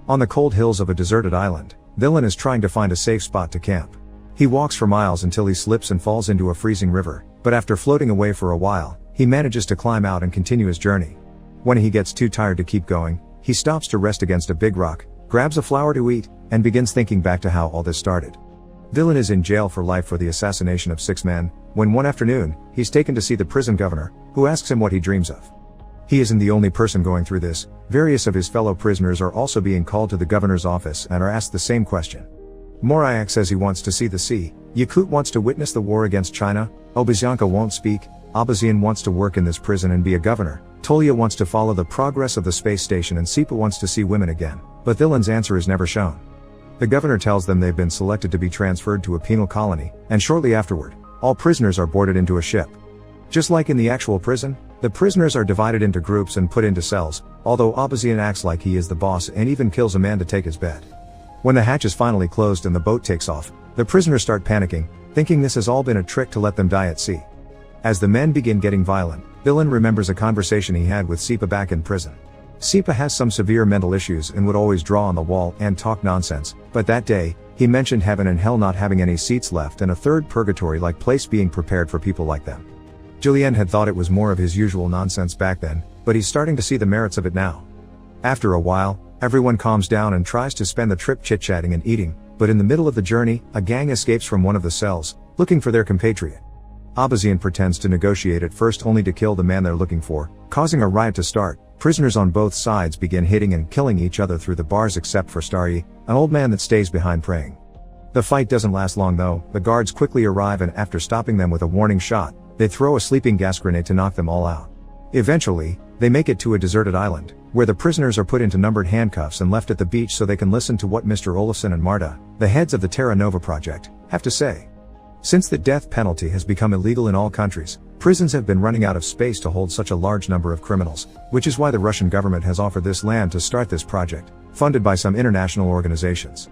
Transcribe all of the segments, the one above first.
On the cold hills of a deserted island, Dylan is trying to find a safe spot to camp. He walks for miles until he slips and falls into a freezing river, but after floating away for a while, he manages to climb out and continue his journey. When he gets too tired to keep going, he stops to rest against a big rock, grabs a flower to eat, and begins thinking back to how all this started. Dylan is in jail for life for the assassination of 6 men, when one afternoon, he's taken to see the prison governor, who asks him what he dreams of. He isn't the only person going through this. Various of his fellow prisoners are also being called to the governor's office and are asked the same question. Morayak says he wants to see the sea, Yakut wants to witness the war against China, Obazyanka won't speak, Abazyan wants to work in this prison and be a governor, Tolya wants to follow the progress of the space station, and Sipa wants to see women again, but Dylan's answer is never shown. The governor tells them they've been selected to be transferred to a penal colony, and shortly afterward, all prisoners are boarded into a ship. Just like in the actual prison, the prisoners are divided into groups and put into cells, although Abazyan acts like he is the boss and even kills a man to take his bed. When the hatch is finally closed and the boat takes off, the prisoners start panicking, thinking this has all been a trick to let them die at sea. As the men begin getting violent, Dylan remembers a conversation he had with Sipa back in prison. Sipa has some severe mental issues and would always draw on the wall and talk nonsense, but that day, he mentioned heaven and hell not having any seats left and a third purgatory-like place being prepared for people like them. Julien had thought it was more of his usual nonsense back then, but he's starting to see the merits of it now. After a while, everyone calms down and tries to spend the trip chit-chatting and eating, but in the middle of the journey, a gang escapes from one of the cells, looking for their compatriot. Abazyan pretends to negotiate at first only to kill the man they're looking for, causing a riot to start. Prisoners on both sides begin hitting and killing each other through the bars except for Starry, an old man that stays behind praying. The fight doesn't last long though. The guards quickly arrive and after stopping them with a warning shot, they throw a sleeping gas grenade to knock them all out. Eventually, they make it to a deserted island, where the prisoners are put into numbered handcuffs and left at the beach so they can listen to what Mr. Olafsson and Marta, the heads of the Terra Nova project, have to say. Since the death penalty has become illegal in all countries, prisons have been running out of space to hold such a large number of criminals, which is why the Russian government has offered this land to start this project, funded by some international organizations.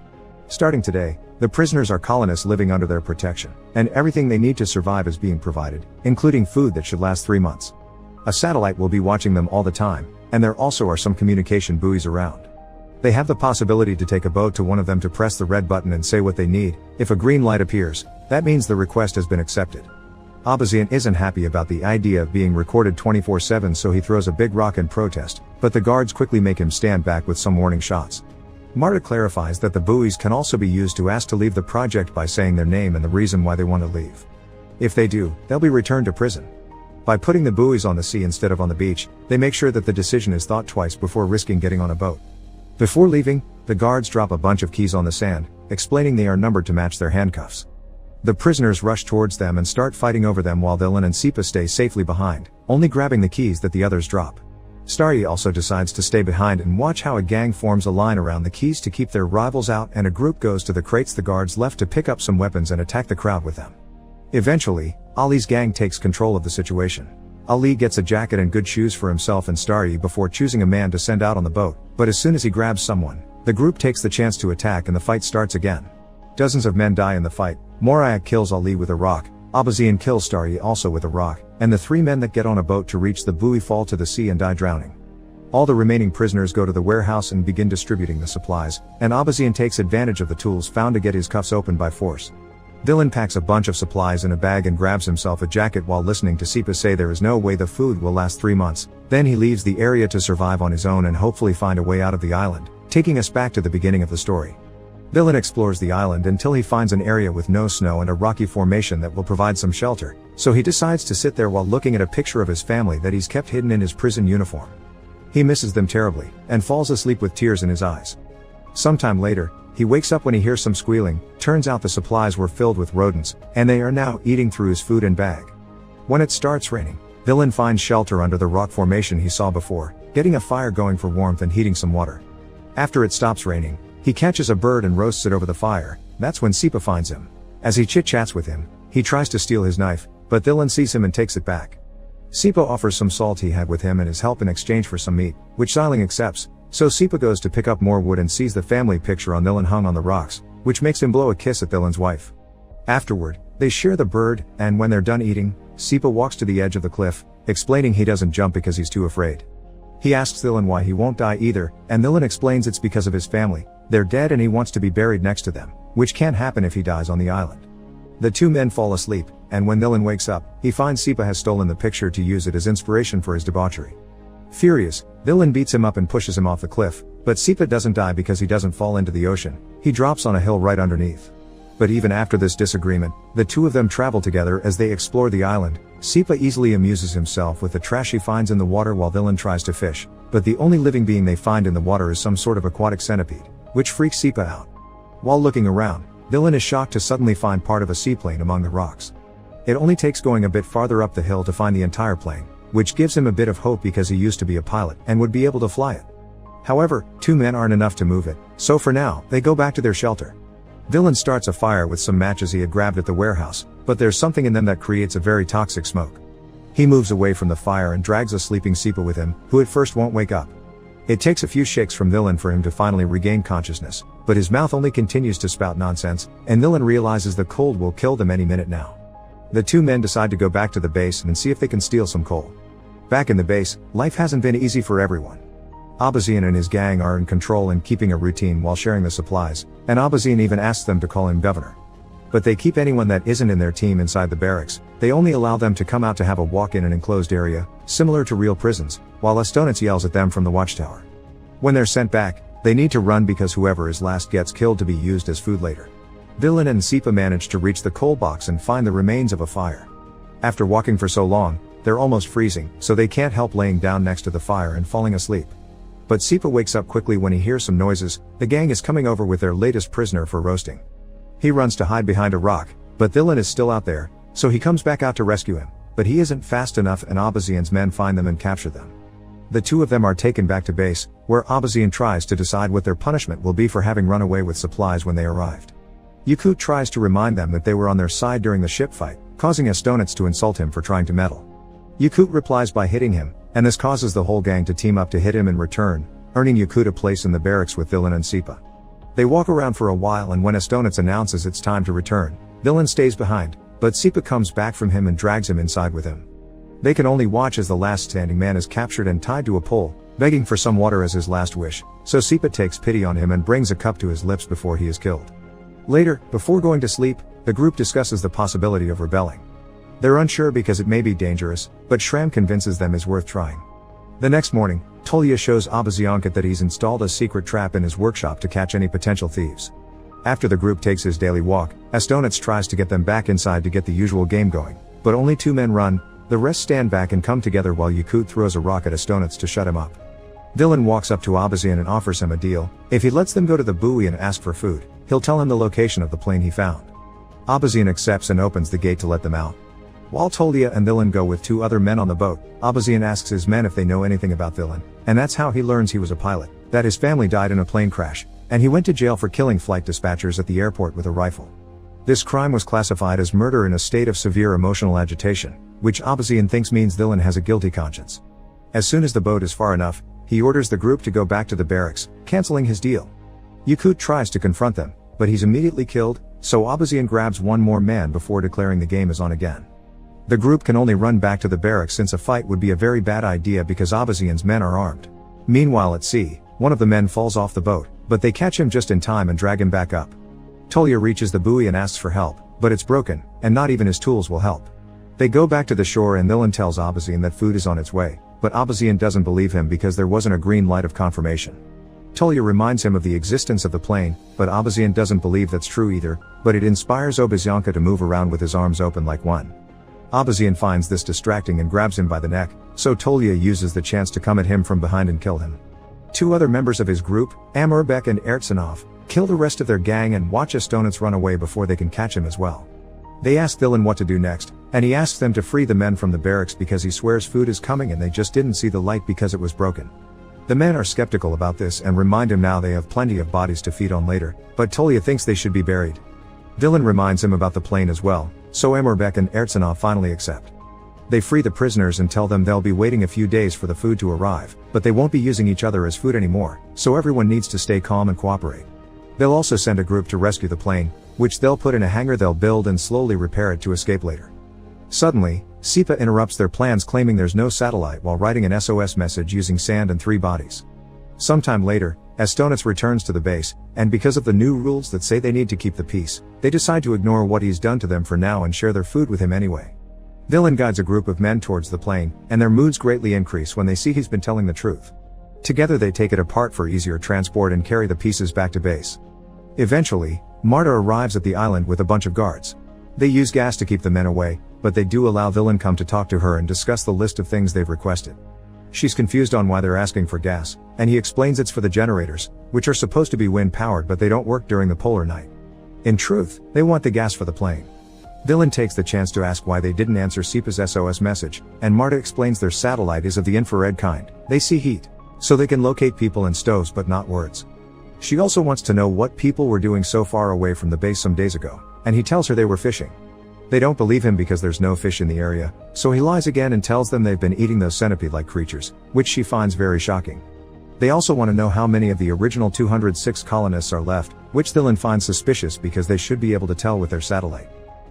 Starting today, the prisoners are colonists living under their protection, and everything they need to survive is being provided, including food that should last 3 months. A satellite will be watching them all the time, and there also are some communication buoys around. They have the possibility to take a boat to one of them to press the red button and say what they need. If a green light appears, that means the request has been accepted. Abazyan isn't happy about the idea of being recorded 24/7, so he throws a big rock in protest, but the guards quickly make him stand back with some warning shots. Marta clarifies that the buoys can also be used to ask to leave the project by saying their name and the reason why they want to leave. If they do, they'll be returned to prison. By putting the buoys on the sea instead of on the beach, they make sure that the decision is thought twice before risking getting on a boat. Before leaving, the guards drop a bunch of keys on the sand, explaining they are numbered to match their handcuffs. The prisoners rush towards them and start fighting over them while Dylan and Sipa stay safely behind, only grabbing the keys that the others drop. Starry also decides to stay behind and watch how a gang forms a line around the keys to keep their rivals out, and a group goes to the crates the guards left to pick up some weapons and attack the crowd with them. Eventually, Ali's gang takes control of the situation. Ali gets a jacket and good shoes for himself and Starry before choosing a man to send out on the boat, but as soon as he grabs someone, the group takes the chance to attack and the fight starts again. Dozens of men die in the fight. Morayak kills Ali with a rock, Abazyan kills Starry also with a rock, and the 3 men that get on a boat to reach the buoy fall to the sea and die drowning. All the remaining prisoners go to the warehouse and begin distributing the supplies, and Abazyan takes advantage of the tools found to get his cuffs open by force. Dylan packs a bunch of supplies in a bag and grabs himself a jacket while listening to Sipa say there is no way the food will last 3 months. Then he leaves the area to survive on his own and hopefully find a way out of the island, taking us back to the beginning of the story. Dylan explores the island until he finds an area with no snow and a rocky formation that will provide some shelter, so he decides to sit there while looking at a picture of his family that he's kept hidden in his prison uniform. He misses them terribly, and falls asleep with tears in his eyes. Sometime later, he wakes up when he hears some squealing. Turns out the supplies were filled with rodents, and they are now eating through his food and bag. When it starts raining, Dylan finds shelter under the rock formation he saw before, getting a fire going for warmth and heating some water. After it stops raining, he catches a bird and roasts it over the fire. That's when Sipa finds him. As he chit-chats with him, he tries to steal his knife, but Dylan sees him and takes it back. Sipa offers some salt he had with him and his help in exchange for some meat, which Siling accepts, so Sipa goes to pick up more wood and sees the family picture on Dylan hung on the rocks, which makes him blow a kiss at Dylan's wife. Afterward, they share the bird, and when they're done eating, Sipa walks to the edge of the cliff, explaining he doesn't jump because he's too afraid. He asks Dylan why he won't die either, and Dylan explains it's because of his family. They're dead and he wants to be buried next to them, which can't happen if he dies on the island. The two men fall asleep, and when Dylan wakes up, he finds Sipa has stolen the picture to use it as inspiration for his debauchery. Furious, Dylan beats him up and pushes him off the cliff, but Sipa doesn't die because he doesn't fall into the ocean. He drops on a hill right underneath. But even after this disagreement, the two of them travel together as they explore the island. Sipa easily amuses himself with the trash he finds in the water while Dylan tries to fish, but the only living being they find in the water is some sort of aquatic centipede, which freaks Sipa out. While looking around, Dylan is shocked to suddenly find part of a seaplane among the rocks. It only takes going a bit farther up the hill to find the entire plane, which gives him a bit of hope because he used to be a pilot and would be able to fly it. However, two men aren't enough to move it, so for now, they go back to their shelter. Dylan starts a fire with some matches he had grabbed at the warehouse, but there's something in them that creates a very toxic smoke. He moves away from the fire and drags a sleeping Sipa with him, who at first won't wake up. It takes a few shakes from Dylan for him to finally regain consciousness, but his mouth only continues to spout nonsense, and Dylan realizes the cold will kill them any minute now. The two men decide to go back to the base and see if they can steal some coal. Back in the base, life hasn't been easy for everyone. Abolition and his gang are in control and keeping a routine while sharing the supplies, and Abolition even asks them to call him governor. But they keep anyone that isn't in their team inside the barracks. They only allow them to come out to have a walk in an enclosed area, similar to real prisons, while Estonitz yells at them from the watchtower. When they're sent back, they need to run because whoever is last gets killed to be used as food later. Dylan and Sipa manage to reach the coal box and find the remains of a fire. After walking for so long, they're almost freezing, so they can't help laying down next to the fire and falling asleep. But Sipa wakes up quickly when he hears some noises. The gang is coming over with their latest prisoner for roasting. He runs to hide behind a rock, but Dylan is still out there, so he comes back out to rescue him, but he isn't fast enough and Abolition's men find them and capture them. The two of them are taken back to base, where Abolition tries to decide what their punishment will be for having run away with supplies when they arrived. Yakut tries to remind them that they were on their side during the ship fight, causing Estonitz to insult him for trying to meddle. Yakut replies by hitting him, and this causes the whole gang to team up to hit him in return, earning Yakut a place in the barracks with Dylan and Sipa. They walk around for a while and when Estonitz announces it's time to return, Dylan stays behind, but Sipa comes back from him and drags him inside with him. They can only watch as the last standing man is captured and tied to a pole, begging for some water as his last wish, so Sipa takes pity on him and brings a cup to his lips before he is killed. Later, before going to sleep, the group discusses the possibility of rebelling. They're unsure because it may be dangerous, but Shram convinces them it's worth trying. The next morning, Tolya shows Abazyankat that he's installed a secret trap in his workshop to catch any potential thieves. After the group takes his daily walk, Estonitz tries to get them back inside to get the usual game going, but only two men run, the rest stand back and come together while Yakut throws a rock at Estonitz to shut him up. Dylan walks up to Abazyan and offers him a deal. If he lets them go to the buoy and ask for food, he'll tell him the location of the plane he found. Abazyan accepts and opens the gate to let them out. While Tolya and Dylan go with two other men on the boat, Abazyan asks his men if they know anything about Dylan, and that's how he learns he was a pilot, that his family died in a plane crash, and he went to jail for killing flight dispatchers at the airport with a rifle. This crime was classified as murder in a state of severe emotional agitation, which Abazyan thinks means Dylan has a guilty conscience. As soon as the boat is far enough, he orders the group to go back to the barracks, canceling his deal. Yakut tries to confront them, but he's immediately killed, so Abazyan grabs one more man before declaring the game is on again. The group can only run back to the barracks since a fight would be a very bad idea because Abazyan's men are armed. Meanwhile at sea, one of the men falls off the boat, but they catch him just in time and drag him back up. Tolya reaches the buoy and asks for help, but it's broken, and not even his tools will help. They go back to the shore and Dylan tells Abazyan that food is on its way, but Abazyan doesn't believe him because there wasn't a green light of confirmation. Tolya reminds him of the existence of the plane, but Abazyan doesn't believe that's true either, but it inspires Obazyanka to move around with his arms open like one. Abazyan finds this distracting and grabs him by the neck, so Tolya uses the chance to come at him from behind and kill him. Two other members of his group, Amurbek and Ertsanov, kill the rest of their gang and watch Estonitz run away before they can catch him as well. They ask Dylan what to do next, and he asks them to free the men from the barracks because he swears food is coming and they just didn't see the light because it was broken. The men are skeptical about this and remind him now they have plenty of bodies to feed on later, but Tolya thinks they should be buried. Dylan reminds him about the plane as well, so Amurbek and Ertsanov finally accept. They free the prisoners and tell them they'll be waiting a few days for the food to arrive, but they won't be using each other as food anymore, so everyone needs to stay calm and cooperate. They'll also send a group to rescue the plane, which they'll put in a hangar they'll build and slowly repair it to escape later. Suddenly, Sipa interrupts their plans, claiming there's no satellite, while writing an SOS message using sand and 3 bodies. Sometime later, Estonitz returns to the base, and because of the new rules that say they need to keep the peace, they decide to ignore what he's done to them for now and share their food with him anyway. Villain guides a group of men towards the plane, and their moods greatly increase when they see he's been telling the truth. Together they take it apart for easier transport and carry the pieces back to base. Eventually, Marta arrives at the island with a bunch of guards. They use gas to keep the men away, but they do allow Villain come to talk to her and discuss the list of things they've requested. She's confused on why they're asking for gas, and he explains it's for the generators, which are supposed to be wind-powered but they don't work during the polar night. In truth, they want the gas for the plane. Villain takes the chance to ask why they didn't answer Sipa's SOS message, and Marta explains their satellite is of the infrared kind. They see heat, so they can locate people in stoves but not words. She also wants to know what people were doing so far away from the base some days ago, and he tells her they were fishing. They don't believe him because there's no fish in the area, so he lies again and tells them they've been eating those centipede-like creatures, which she finds very shocking. They also want to know how many of the original 206 colonists are left, which Villain finds suspicious because they should be able to tell with their satellite.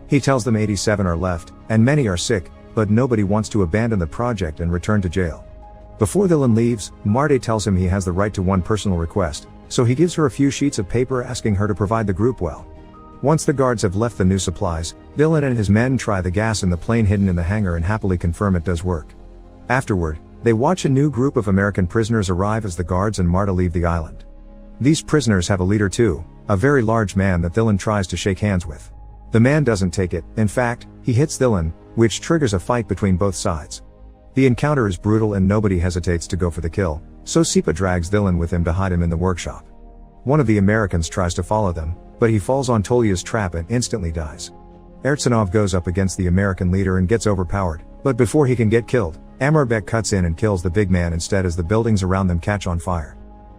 He tells them 87 are left, and many are sick, but nobody wants to abandon the project and return to jail. Before Villain leaves, Marta tells him he has the right to one personal request, so he gives her a few sheets of paper asking her to provide the group well. Once the guards have left the new supplies, Villain and his men try the gas in the plane hidden in the hangar and happily confirm it does work. Afterward, they watch a new group of American prisoners arrive as the guards and Marta leave the island. These prisoners have a leader too, a very large man that Villain tries to shake hands with. The man doesn't take it, in fact, he hits Villain, which triggers a fight between both sides. The encounter is brutal and nobody hesitates to go for the kill, so Sipa drags Villain with him to hide him in the workshop. One of the Americans tries to follow them, but he falls on Tolya's trap and instantly dies. Ertsanov goes up against the American leader and gets overpowered, but before he can get killed, Amorbek cuts in and kills the big man instead as the buildings around them catch on fire.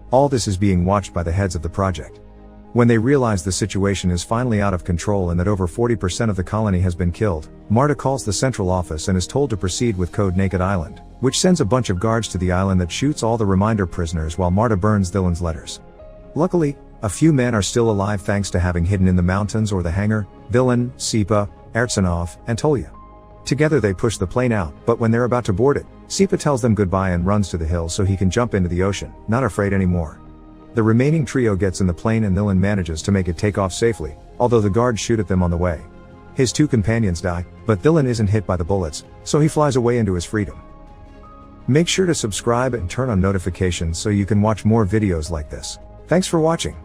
All this is being watched by the heads of the project. When they realize the situation is finally out of control and that over 40% of the colony has been killed, Marta calls the central office and is told to proceed with Code Naked Island, which sends a bunch of guards to the island that shoots all the reminder prisoners while Marta burns Villain's letters. Luckily, a few men are still alive thanks to having hidden in the mountains or the hangar: Villain, Sipa, Ertsanov, and Tolya. Together they push the plane out, but when they're about to board it, Sipa tells them goodbye and runs to the hill so he can jump into the ocean, not afraid anymore. The remaining trio gets in the plane and Villain manages to make it take off safely, although the guards shoot at them on the way. His 2 companions die, but Villain isn't hit by the bullets, so he flies away into his freedom. Make sure to subscribe and turn on notifications so you can watch more videos like this. Thanks for watching.